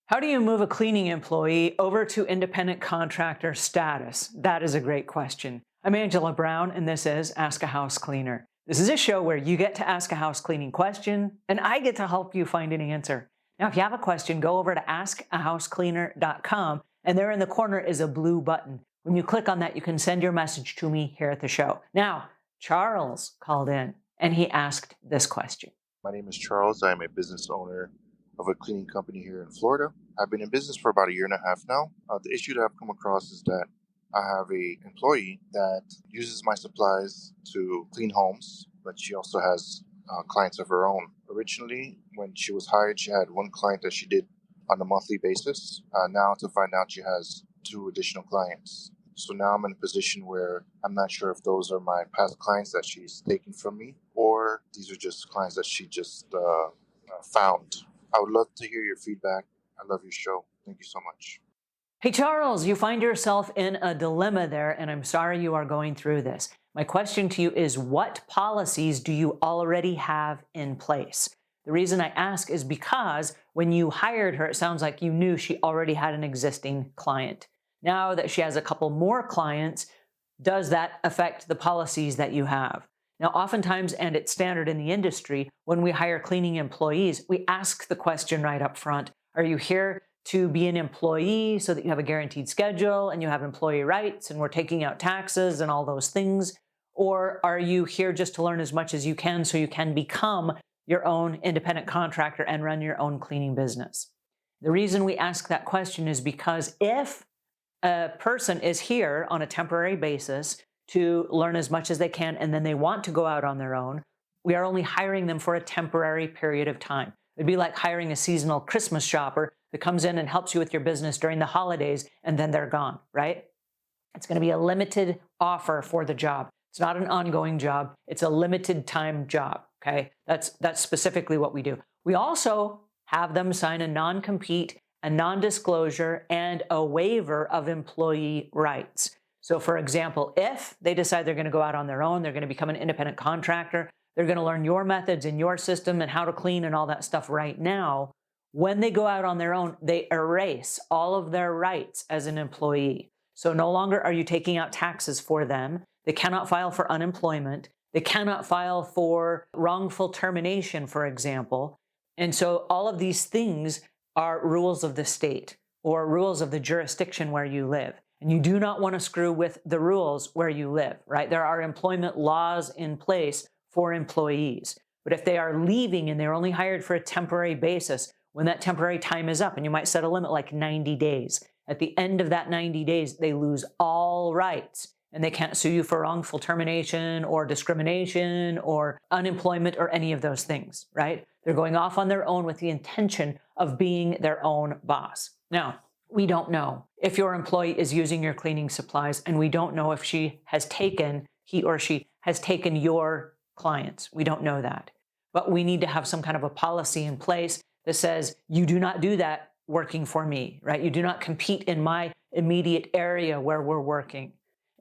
How do you move a cleaning employee over to independent contractor status? That is a great question. I'm Angela Brown, and this is Ask a House Cleaner. This is a show where you get to ask a house cleaning question, and I get to help you find an answer. Now, if you have a question, go over to askahousecleaner.com, and there in the corner is a blue button. When you click on that, you can send your message to me here at the show. Now, Charles called in, and he asked this question. My name is Charles. I am a business owner of a cleaning company here in Florida. I've been in business for about a year and a half now. The issue that I've come across is that I have a employee that uses my supplies to clean homes, but she also has clients of her own. Originally, when she was hired, she had one client that she did on a monthly basis. Now to find out she has two additional clients. So now I'm in a position where I'm not sure if those are my past clients that she's taken from me, or these are just clients that she just found. I would love to hear your feedback. I love your show. Thank you so much. Hey, Charles, you find yourself in a dilemma there, and I'm sorry you are going through this. My question to you is, what policies do you already have in place? The reason I ask is because when you hired her, it sounds like you knew she already had an existing client. Now that she has a couple more clients, does that affect the policies that you have? Now, oftentimes, and it's standard in the industry, when we hire cleaning employees, we ask the question right up front, are you here to be an employee so that you have a guaranteed schedule and you have employee rights and we're taking out taxes and all those things? Or are you here just to learn as much as you can so you can become your own independent contractor and run your own cleaning business? The reason we ask that question is because if a person is here on a temporary basis to learn as much as they can, and then they want to go out on their own, we are only hiring them for a temporary period of time. It'd be like hiring a seasonal Christmas shopper that comes in and helps you with your business during the holidays, and then they're gone, right? It's going to be a limited offer for the job. It's not an ongoing job. It's a limited time job, okay? That's specifically what we do. We also have them sign a non-compete, a non-disclosure, and a waiver of employee rights. So for example, if they decide they're going to go out on their own, they're going to become an independent contractor, they're going to learn your methods and your system and how to clean and all that stuff right now. When they go out on their own, they erase all of their rights as an employee. So no longer are you taking out taxes for them. They cannot file for unemployment. They cannot file for wrongful termination, for example. And so all of these things are rules of the state or rules of the jurisdiction where you live. And you do not want to screw with the rules where you live, right? There are employment laws in place for employees. But if they are leaving and they're only hired for a temporary basis, when that temporary time is up, and you might set a limit like 90 days, at the end of that 90 days, they lose all rights and they can't sue you for wrongful termination or discrimination or unemployment or any of those things, right? They're going off on their own with the intention of being their own boss. Now, we don't know if your employee is using your cleaning supplies, and we don't know if he or she has taken your clients. We don't know that. But we need to have some kind of a policy in place that says, you do not do that working for me, right? You do not compete in my immediate area where we're working.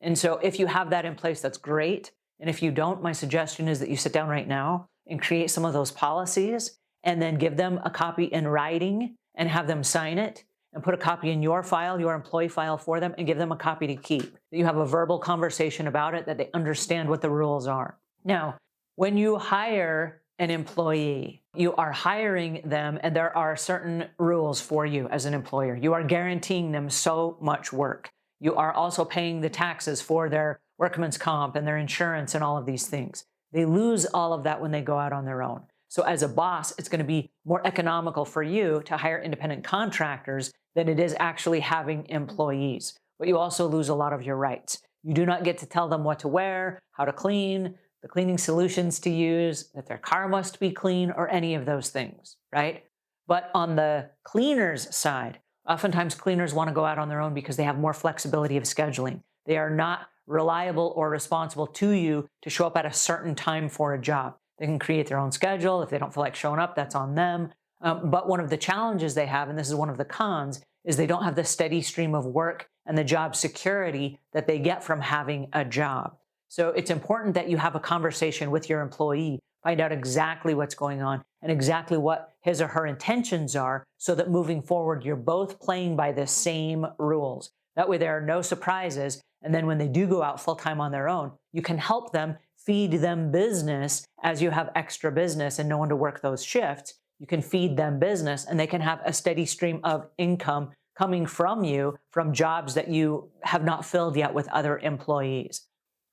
And so if you have that in place, that's great. And if you don't, my suggestion is that you sit down right now and create some of those policies and then give them a copy in writing and have them sign it and put a copy in your file, your employee file for them, and give them a copy to keep. That you have a verbal conversation about it, that they understand what the rules are. Now, when you hire an employee, you are hiring them, and there are certain rules for you as an employer. You are guaranteeing them so much work. You are also paying the taxes for their workman's comp and their insurance and all of these things. They lose all of that when they go out on their own. So as a boss, it's going to be more economical for you to hire independent contractors than it is actually having employees. But you also lose a lot of your rights. You do not get to tell them what to wear, how to clean, the cleaning solutions to use, that their car must be clean, or any of those things, right? But on the cleaner's side, oftentimes cleaners want to go out on their own because they have more flexibility of scheduling. They are not reliable or responsible to you to show up at a certain time for a job. They can create their own schedule. If they don't feel like showing up, that's on them. But one of the challenges they have, and this is one of the cons, is they don't have the steady stream of work and the job security that they get from having a job. So it's important that you have a conversation with your employee find out exactly what's going on and exactly what his or her intentions are, so that moving forward, you're both playing by the same rules. That way there are no surprises. And then when they do go out full-time on their own, you can help them, feed them business as you have extra business and no one to work those shifts. You can feed them business and they can have a steady stream of income coming from you from jobs that you have not filled yet with other employees.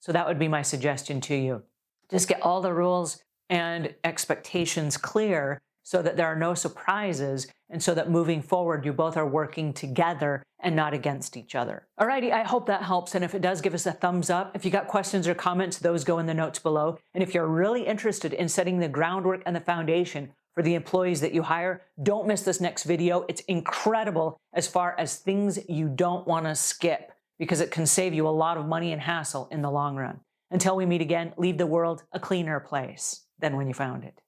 So that would be my suggestion to you. Just get all the rules and expectations clear so that there are no surprises, and so that moving forward, you both are working together and not against each other. Alrighty, I hope that helps. And if it does, give us a thumbs up. If you got questions or comments, those go in the notes below. And if you're really interested in setting the groundwork and the foundation for the employees that you hire, don't miss this next video. It's incredible as far as things you don't want to skip, because it can save you a lot of money and hassle in the long run. Until we meet again, leave the world a cleaner place than when you found it.